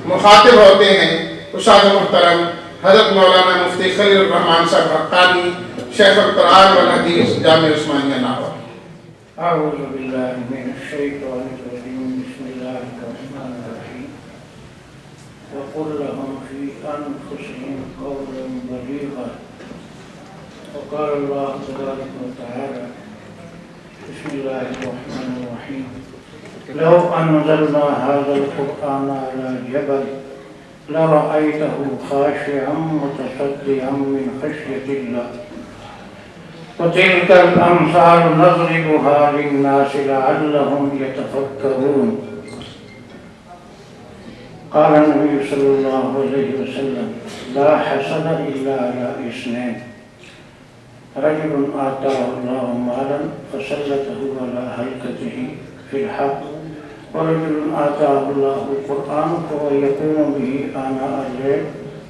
مخاطب ہوتے ہیں استاد محترم حضرت مولانا مفتی خلیل الرحمان صاحب حقانی، شیخ القرآن والحدیث، جامعہ عثمانیہ لاہور۔ اعوذ باللہ من الشیطان الرجیم، بسم اللہ الرحمن الرحیم۔ وقل لهم في انفسهم قولا بلیغا، وقال اللہ تبارک وتعالى بسم اللہ الرحمن الرحیم، لو انزلنا هذا القرآن على جبل لرأيته خاشعا متصدعا من خشية الله وتلك الأمثال نضربها للناس لعلهم يتفكرون۔ قال النبي صلى الله عليه وسلم لا حسد إلا على اثنين، رجل آتاه الله مالا فسلطه على هلكته في الحق، ورجل آتاه الله القرآن فهو يقوم به آناء الليل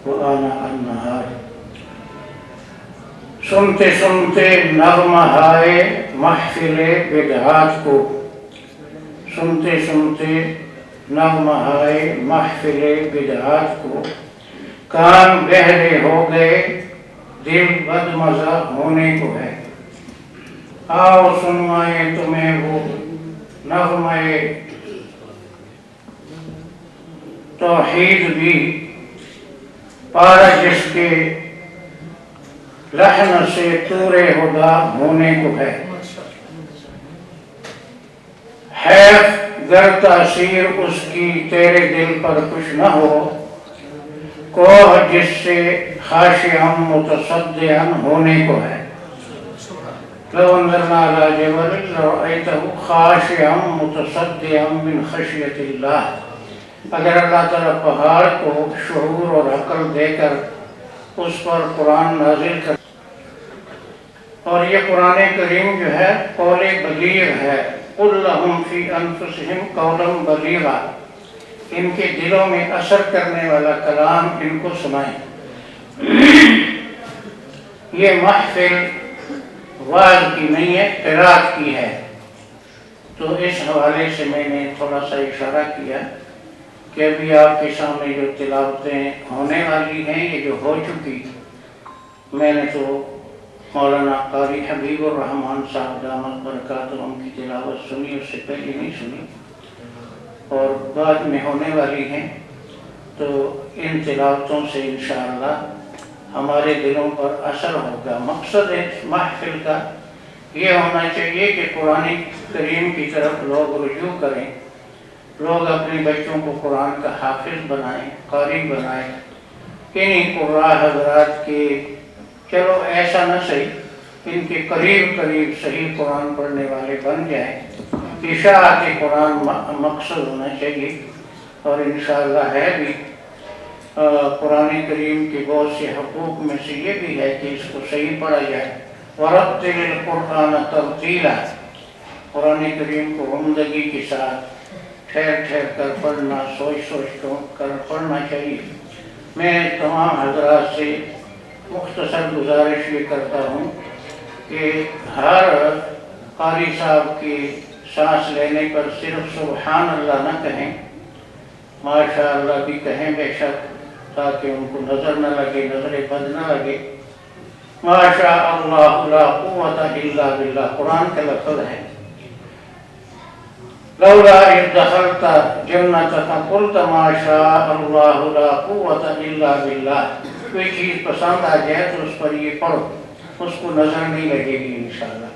وآناء النهار۔ سنتے سنتے نغمہ ہائے محفل بدعات کو، سنتے سنتے نغمہ ہائے محفل بدعات کو، کان بہرے ہو گئے دل بدمزہ ہونے کو ہے۔ آؤ سنوائیں تمہیں وہ نغمہ توحید بھی، پارا جس کے لحن سے طور ہدا ہونے کو ہے۔ حیف گر تاثیر اس کی تیرے دل پر کچھ نہ ہو، کوہ جس سے خاشعا متصدعا ہونے کو ہے۔ لو انزلنا على جبل لرأيته خاشعا متصدعا من خشية الله، اگر اللہ تعالیٰ پہاڑ کو شعور اور عقل دے کر اس پر قرآن نازل کر، اور یہ قرآن کریم جو ہے قول بلیغ ہے۔ قل لهم في انفسهم قولا بلیغا، ان کے دلوں میں اثر کرنے والا کلام ان کو سنائیں۔ یہ محفل وعظ کی نہیں ہے، قرات کی ہے۔ تو اس حوالے سے میں نے تھوڑا سا اشارہ کیا کہ ابھی آپ کے سامنے جو تلاوتیں ہونے والی ہیں، یہ جو ہو چکی، میں نے تو مولانا قاری حبیب الرحمان صاحب دامت برکاتہم کی تلاوت سنی، اس سے پہلے نہیں سنی، اور بعد میں ہونے والی ہیں۔ تو ان تلاوتوں سے انشاءاللہ ہمارے دلوں پر اثر ہوگا۔ مقصد محفل کا یہ ہونا چاہیے کہ قرآن کریم کی طرف لوگ رجوع کریں، لوگ اپنے بچوں کو قرآن کا حافظ بنائیں، قاری بنائیں، انہیں قراء حضرات کے چلو ایسا نہ صحیح، ان کے قریب قریب صحیح قرآن پڑھنے والے بن جائیں۔ اشاعت قرآن مقصد ہونا چاہیے، اور انشاءاللہ ہے بھی۔ قرآن کریم کے بہت سے حقوق میں سے یہ بھی ہے کہ اس کو صحیح پڑھا جائے۔ وَرَتِّلِ الْقُرْآنَ تَرْتِيلًا، قرآن کریم کو عمدگی کے ساتھ ٹھہر ٹھہر کر پڑھنا، سوچ سوچ کر پڑھنا چاہیے۔ میں تمام حضرات سے مختصر گزارش یہ کرتا ہوں کہ ہر قاری صاحب کی سانس لینے پر صرف سبحان اللہ نہ کہیں، ماشاء اللہ بھی کہیں بے شک، تاکہ ان کو نظر نہ لگے، نظر بد نہ لگے۔ ماشاء اللہ لا قوت الا باللہ قرآن کا لفظ ہے۔ لولا اذ دخلت جنتک قلت ما شاء اللہ لا قوت الا باللہ، کوئی چیز پسند آ جائے تو اس پر یہ پڑھو، اس کو نظر نہیں لگے گی انشاءاللہ۔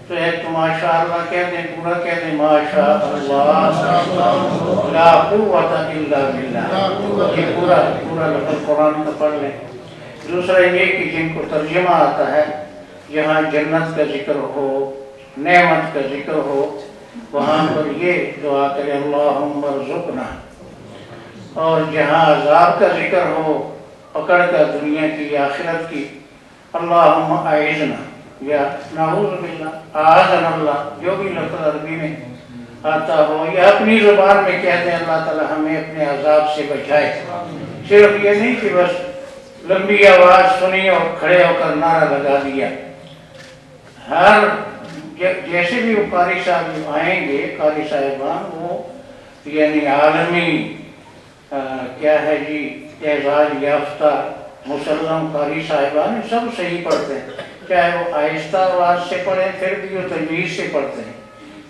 تو ایک تو ماشاءاللہ کہہ دیں، پورا کہہ دیں ماشاء اللہ لا قوت الا باللہ، یہ پورا لفظ قرآن کا پڑھ لیں۔ دوسرا یہ کہ جن کو ترجمہ آتا ہے، جہاں جنت کا ذکر ہو، نعمت کا ذکر ہو، وہاں پر یہ دعا کرے اللہم ارزقنا، اور جہاں عذاب کا ذکر ہو، پکڑ کا دنیا کی آخرت کی، اللہم اعذنا یا نعوذ باللہ، اعاذنا اللہ، جو بھی لفظ عربی میں آتا ہو، یا اپنی زبان میں کہہ دیں اللہ تعالی ہمیں اپنے عذاب سے بچائے۔ صرف یہ نہیں کہ بس لمبی آواز سنی اور کھڑے ہو کر نعرہ لگا دیا۔ ہر جیسے بھی وہ قاری صاحب آئیں گے، قاری صاحبان، وہ یعنی عالمی کیا ہے جی اعزاز یافتہ مسلم قاری صاحبان سب صحیح پڑھتے ہیں، چاہے وہ آہستہ آواز سے پڑھیں پھر بھی وہ تجوید سے پڑھتے ہیں،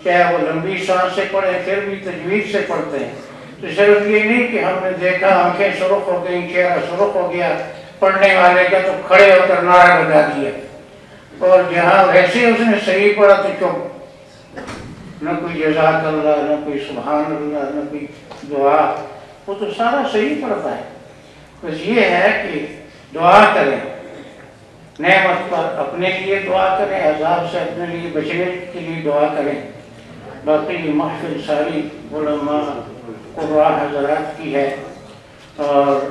چاہے وہ لمبی سانس سے پڑھیں پھر بھی تجوید سے پڑھتے ہیں۔ تو صرف یہ نہیں کہ ہم نے دیکھا آنکھیں سرخ ہو گئی، چہرہ سرخ ہو گیا پڑھنے والے کا تو کھڑے ہو کر نعرہ لگا دیا، اور جہاں ویسے اس نے صحیح پڑھا تو چپ، نہ کوئی جزاک اللہ، نہ کوئی سبحان اللہ، نہ کوئی دعا، وہ تو سارا صحیح پڑھتا ہے۔ بس یہ ہے کہ دعا کریں، نعمت پر اپنے لیے دعا کریں، عذاب سے اپنے لیے بچنے کے لیے دعا کریں۔ باقی یہ محفل ساری علماء قراء حضرات کی ہے، اور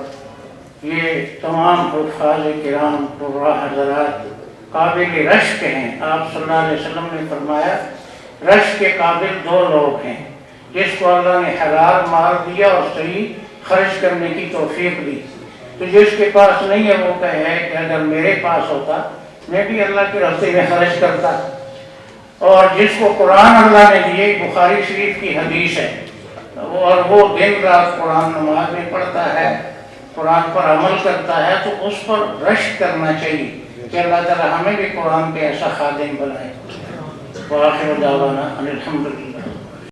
یہ تمام حفاظ کرام قراء حضرات قابل رشک ہیں۔ آپ صلی اللہ علیہ وسلم نے فرمایا رشک کے قابل دو لوگ ہیں، جس کو اللہ نے حلال مال دیا اور صحیح خرچ کرنے کی توفیق دی۔ تو جس کے پاس نہیں ہے وہ کہے کہ اگر میرے پاس ہوتا میں بھی اللہ کے راستے میں خرچ کرتا۔ اور جس کو قرآن اللہ نے دیے، بخاری شریف کی حدیث ہے، اور وہ دن رات قرآن نماز میں پڑھتا ہے، قرآن پر عمل کرتا ہے، تو اس پر رشک کرنا چاہیے کہ اللہ تعالی ہمیں بھی قرآن پہ ایسا خادم بنائے۔ وآخر دعوانا ان الحمد للہ۔